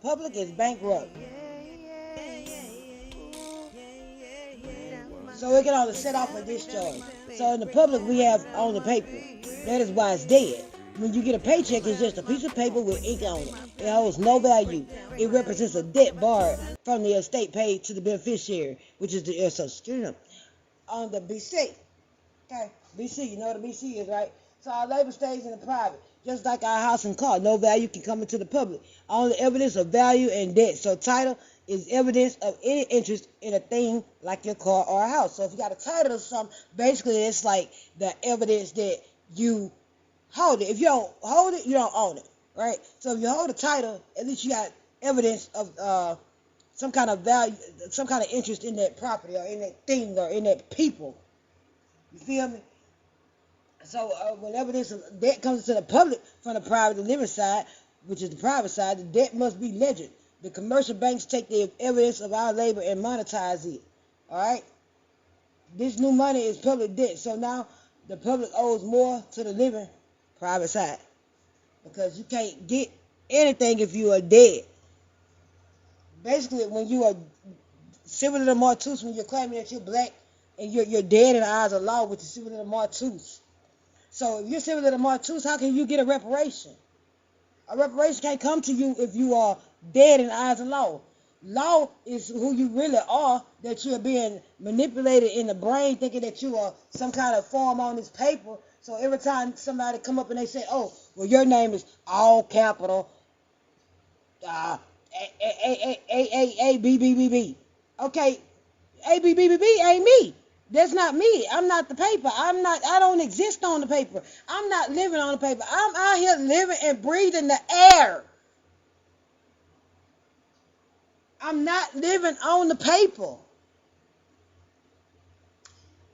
public is bankrupt. So it can only set off a discharge. So in the public, we have on the paper. That is why it's dead. When you get a paycheck, it's just a piece of paper with ink on it. It holds no value. It represents a debt borrowed from the estate paid to the beneficiary, which is the Social Security number. On the BC, okay, BC, you know what a BC is, right? So our labor stays in the private, just like our house and car. No value can come into the public. Only evidence of value and debt. So title is evidence of any interest in a thing like your car or a house. So if you got a title or something, basically it's like the evidence that you hold it. If you don't hold it, you don't own it, right? So if you hold a title, at least you got evidence of some kind of value, some kind of interest in that property or in that thing or in that people. You feel me? So whenever this debt comes to the public from the private living side, which is the private side, the debt must be ledgered. The commercial banks take the evidence of our labor and monetize it. All right? This new money is public debt. So now the public owes more to the living private side, because you can't get anything if you are dead. Basically, when you are similar to Martus, when you're claiming that you're black and you're dead in the eyes of law, which is similar to Martus. So if you're similar to Martus, how can you get a reparation? A reparation can't come to you if you are dead in the eyes of law. Law is who you really are, that you're being manipulated in the brain, thinking that you are some kind of form on this paper. So every time somebody come up and they say, oh, well, your name is all capital, A-B-B-B-B. Okay, A-B-B-B-B ain't me. That's not me. I'm not the paper. I don't exist on the paper. I'm not living on the paper. I'm out here living and breathing the air. I'm not living on the paper.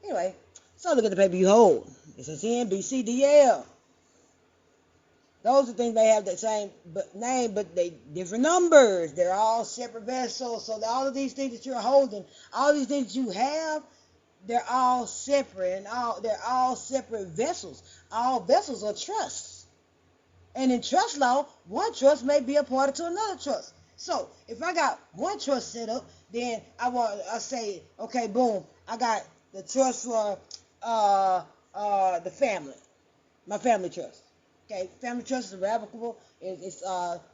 Anyway, so look at the paper you hold. It says NBCDL. Those are things they have the same name, but they different numbers. They're all separate vessels. So all of these things that you're holding, all these things you have, they're all separate, and they're all separate vessels. All vessels are trusts. And in trust law, one trust may be a party to another trust. So if I got one trust set up, then I say, okay, boom, I got the trust for the family, my family trust. Okay, family trust is irrevocable. It's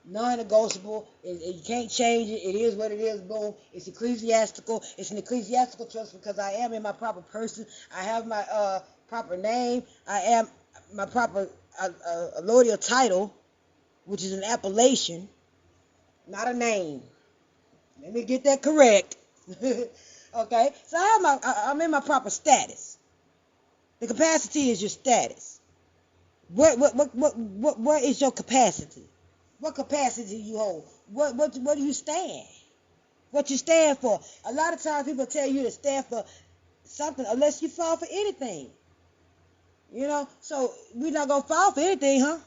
non-negotiable. You can't change it. It is what it is. Boom. It's ecclesiastical. It's an ecclesiastical trust because I am in my proper person. I have my proper name. I am my proper allodial title, which is an appellation, not a name. Let me get that correct. Okay, so I'm in my proper status. The capacity is your status. What is your capacity? What capacity you hold? What do you stand? What you stand for? A lot of times people tell you to stand for something unless you fall for anything. You know, so we're not gonna fall for anything, huh?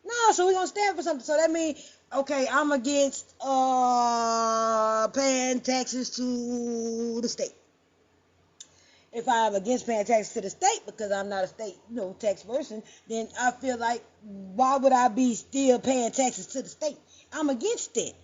No, so we're gonna stand for something. So that means, okay, I'm against paying taxes to the state. If I'm against paying taxes to the state because I'm not a state, tax person, then I feel like, why would I be still paying taxes to the state? I'm against it.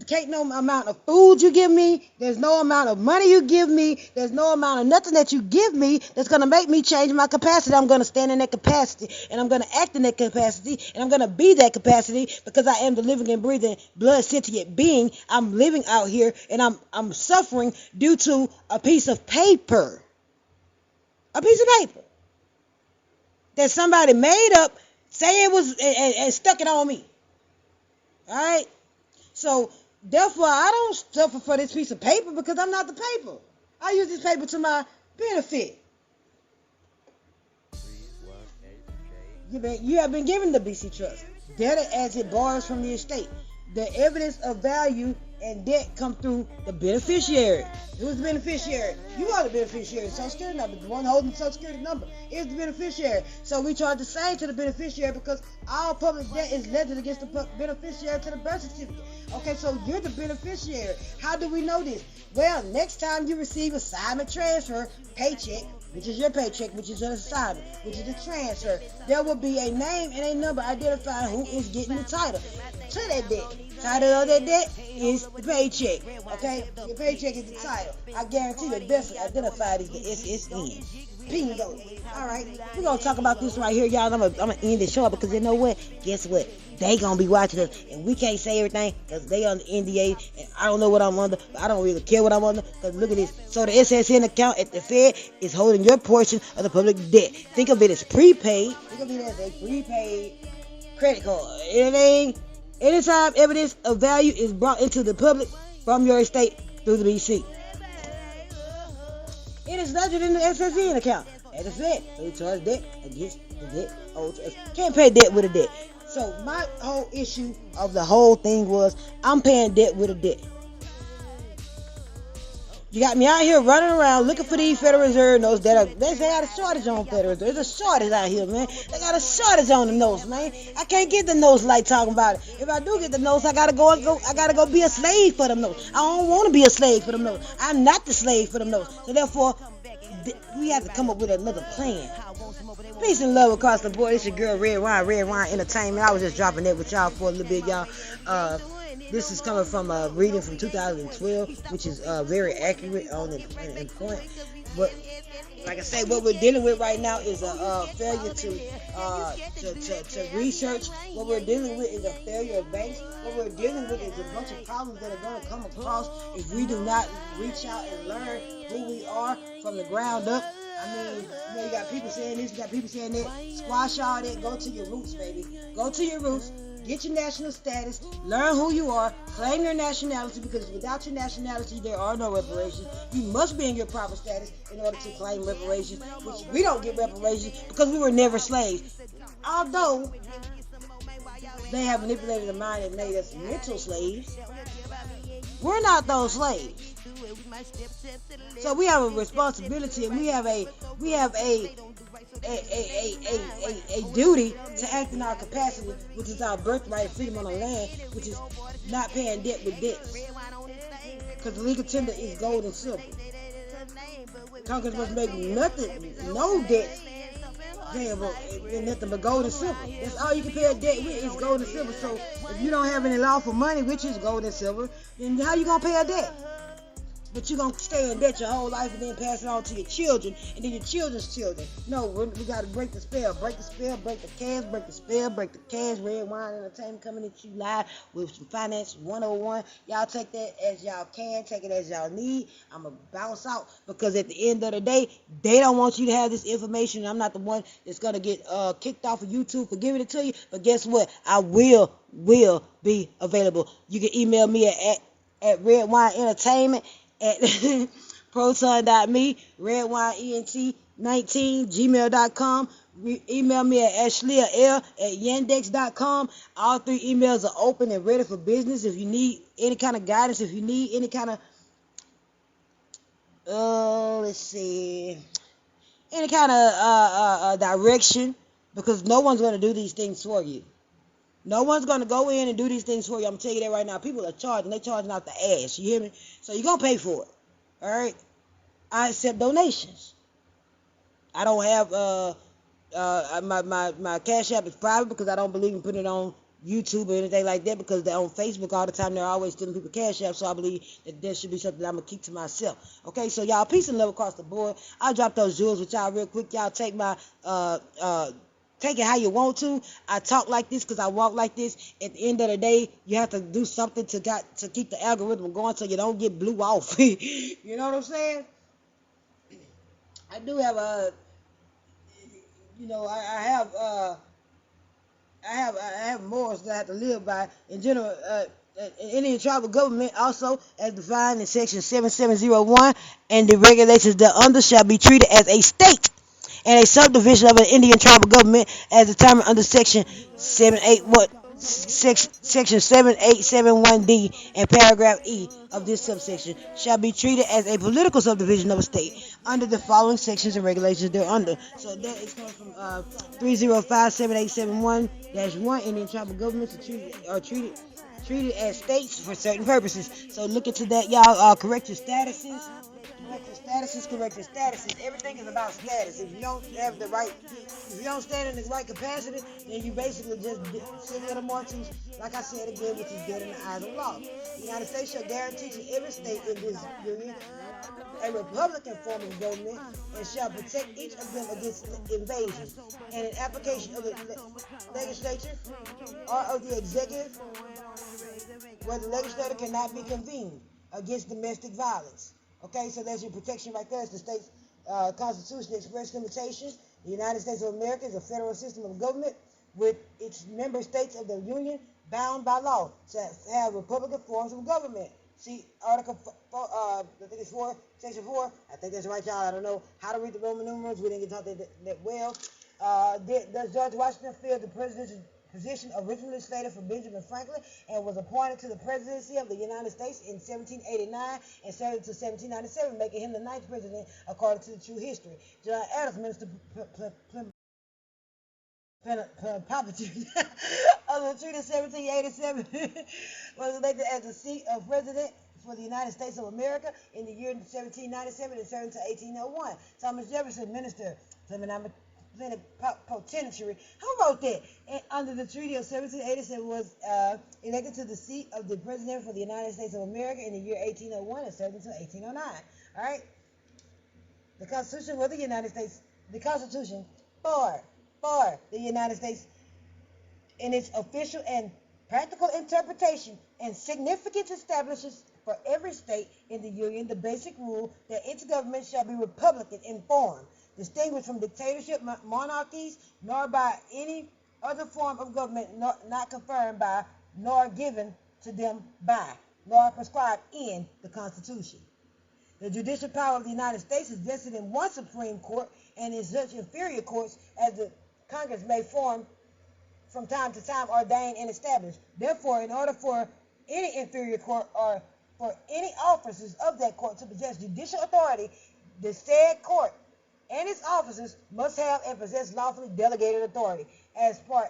Can't no amount of food you give me, there's no amount of money you give me, there's no amount of nothing that you give me that's going to make me change my capacity. I'm going to stand in that capacity, and I'm going to act in that capacity, and I'm going to be that capacity because I am the living and breathing blood sentient being. I'm living out here, and I'm suffering due to a piece of paper. A piece of paper that somebody made up, say it was, and stuck it on me. All right? So, therefore, I don't suffer for this piece of paper because I'm not the paper. I use this paper to my benefit. You have been given the BC Trust, debtor as it borrows from the estate. The evidence of value and debt come through the beneficiary. Who's the beneficiary? You are the beneficiary. Social Security number. The one holding the Social Security number is the beneficiary. So we charge the same to the beneficiary because all public debt is levied against the beneficiary to the birth certificate. Okay, so you're the beneficiary. How do we know this? Well, next time you receive assignment transfer, paycheck, which is your paycheck, which is an assignment, which is a transfer, there will be a name and a number identifying who is getting the title to that debt. Title of that debt is the paycheck. Okay? Your paycheck is the title. I guarantee the best identified is the SSN. Bingo. Alright, we're going to talk about this right here, y'all. I'm gonna end the show because you know what? Guess what? They going to be watching us, and we can't say everything because they on the NDA, and I don't know what I'm under, but I don't really care what I'm under because look at this. So the SSN account at the Fed is holding your portion of the public debt. Think of it as prepaid. Think of it as a prepaid credit card. Anytime evidence of value is brought into the public from your estate through the BC. It is ledgered in the SSN account. As I said, so we charge debt against the debt owed to us. Can't pay debt with a debt. So my whole issue of the whole thing was I'm paying debt with a debt. You got me out here running around looking for these Federal Reserve notes they got a shortage on Federal Reserve. There's a shortage out here, man. They got a shortage on the notes, man. I can't get the notes like talking about it. If I do get the notes, I gotta go be a slave for them notes. I don't want to be a slave for them notes. I'm not the slave for them notes. So therefore, we have to come up with another plan. Peace and love across the board. It's your girl RedWine Entertainment. I was just dropping that with y'all for a little bit, y'all. This is coming from a reading from 2012, which is very accurate on the point. But like I say, what we're dealing with right now is a failure to research. What we're dealing with is a failure of banks. What we're dealing with is a bunch of problems that are going to come across if we do not reach out and learn who we are from the ground up. I mean, you got people saying this, you got people saying that. Squash all that. Go to your roots, baby. Go to your roots. Get your national status. Learn who you are. Claim your nationality, because without your nationality, there are no reparations. You must be in your proper status in order to claim reparations, which we don't get reparations because we were never slaves. Although they have manipulated the mind and made us mental slaves, we're not those slaves. So we have a responsibility, and we have a duty to act in our capacity, which is our birthright of freedom on our land, which is not paying debt with debts. Because the legal tender is gold and silver. Congress must make no debts payable in nothing but gold and silver. That's all you can pay a debt with is gold and silver. So if you don't have any lawful money, which is gold and silver, then how you gonna pay a debt? But you're going to stay in debt your whole life and then pass it on to your children and then your children's children. No, we got to break the spell. Break the spell, break the cash, break the spell, break the cash. RedWine Entertainment coming at you live with some Finance 101. Y'all take that as y'all can. Take it as y'all need. I'm going to bounce out because at the end of the day, they don't want you to have this information. I'm not the one that's going to get kicked off of YouTube for giving it to you. But guess what? I will be available. You can email me at RedWine Entertainment at proton.me, redwineent19gmail.com. Email me at ashleyaL@yandex.com. All three emails are open and ready for business. If you need any kind of guidance, if you need any kind of any kind of direction, because no one's going to do these things for you. No one's going to go in and do these things for you. I'm going to tell you that right now. People are charging. They're charging out the ass. You hear me? So you're going to pay for it. All right? I accept donations. I don't have my Cash App is private because I don't believe in putting it on YouTube or anything like that, because they're on Facebook all the time. They're always stealing people Cash App. So I believe that there should be something that I'm going to keep to myself. Okay? So y'all, peace and love across the board. I'll drop those jewels with y'all real quick. Y'all take my take it how you want to. I talk like this because I walk like this. At the end of the day, you have to do something to keep the algorithm going so you don't get blew off. You know what I'm saying? I do have I have morals that I have to live by. In general, Indian tribal government, also as defined in Section 7701, and the regulations thereunder shall be treated as a state and a subdivision of an Indian tribal government as determined under Section 7871D and paragraph E of this subsection shall be treated as a political subdivision of a state under the following sections and regulations thereunder. So that is coming from 3057871-1. Indian tribal governments are treated as states for certain purposes. So look into that, y'all. Correct your statuses. Correcting statuses, correcting statuses. Everything is about status. If you don't have the right, if you don't stand in the right capacity, then you basically just sitting at a marching, like I said again, which is dead in the eyes of law. The United States shall guarantee to every state in this union a Republican form of government and shall protect each of them against invasion and an application of the legislature or of the executive where the legislature cannot be convened against domestic violence. Okay, so there's your protection right there. It's the state's Constitution express limitations. The United States of America is a federal system of government with its member states of the Union bound by law to have Republican forms of government. See Article 4, I think it's 4, Section 4. I think that's right, y'all. I don't know how to read the Roman numerals. We didn't get taught that well. Does George Washington fill the presidential position originally slated for Benjamin Franklin and was appointed to the presidency of the United States in 1789 and served until 1797, making him the 9th president according to the true history. John Adams, Minister plenipotentiary of the treaty of 1787, was elected as the seat of president for the United States of America in the year 1797 and served until 1801. Thomas Jefferson, Minister plenipotentiary, who wrote that? And under the treaty of 1787 was elected to the seat of the president for the United States of America in the year 1801 and served until 1809. All right. The Constitution for the United States, the Constitution for the United States, in its official and practical interpretation and significance, establishes for every state in the Union the basic rule that its government shall be Republican in form, distinguished from dictatorship monarchies, nor by any other form of government not confirmed by, nor given to them by, nor prescribed in the Constitution. The judicial power of the United States is vested in one Supreme Court and in such inferior courts as the Congress may form from time to time, ordain and establish. Therefore, in order for any inferior court or for any officers of that court to possess judicial authority, the said court and its officers must have and possess lawfully delegated authority as for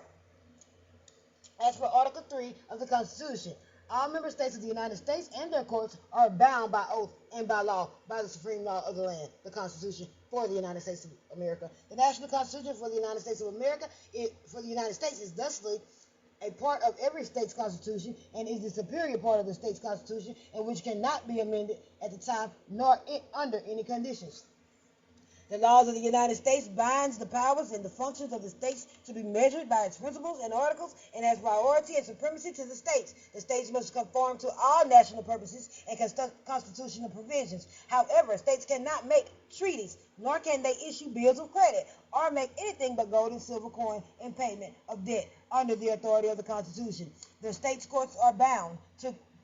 Article 3 of the Constitution. All member states of the United States and their courts are bound by oath and by law by the supreme law of the land, the Constitution for the United States of America. The National Constitution for the United States of America for the United States is thusly a part of every state's constitution and is the superior part of the state's constitution, and which cannot be amended at the time nor under any conditions. The laws of the United States binds the powers and the functions of the states to be measured by its principles and articles and has priority and supremacy to the states. The states must conform to all national purposes and constitutional provisions. However, states cannot make treaties, nor can they issue bills of credit or make anything but gold and silver coin in payment of debt under the authority of the Constitution. The states' courts are bound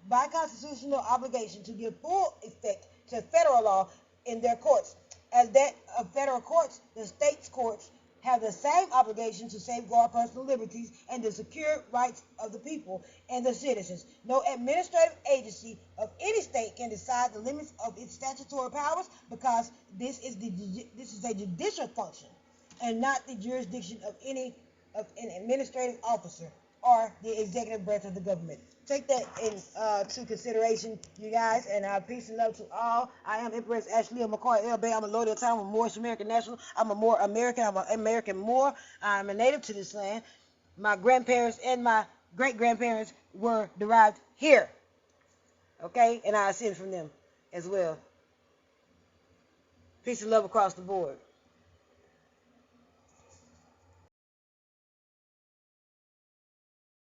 by constitutional obligation to give full effect to federal law in their courts. As that of federal courts, the states' courts have the same obligation to safeguard personal liberties and the secure rights of the people and the citizens. No administrative agency of any state can decide the limits of its statutory powers because this is a judicial function and not the jurisdiction of an administrative officer or the executive branch of the government. Take that into consideration, you guys, and peace and love to all. I am Empress Ashley McCoy LB. I'm a loyal time. I'm a Moorish American national. I'm a more American. I'm an American Moor. I'm a native to this land. My grandparents and my great-grandparents were derived here. Okay? And I ascend from them as well. Peace and love across the board.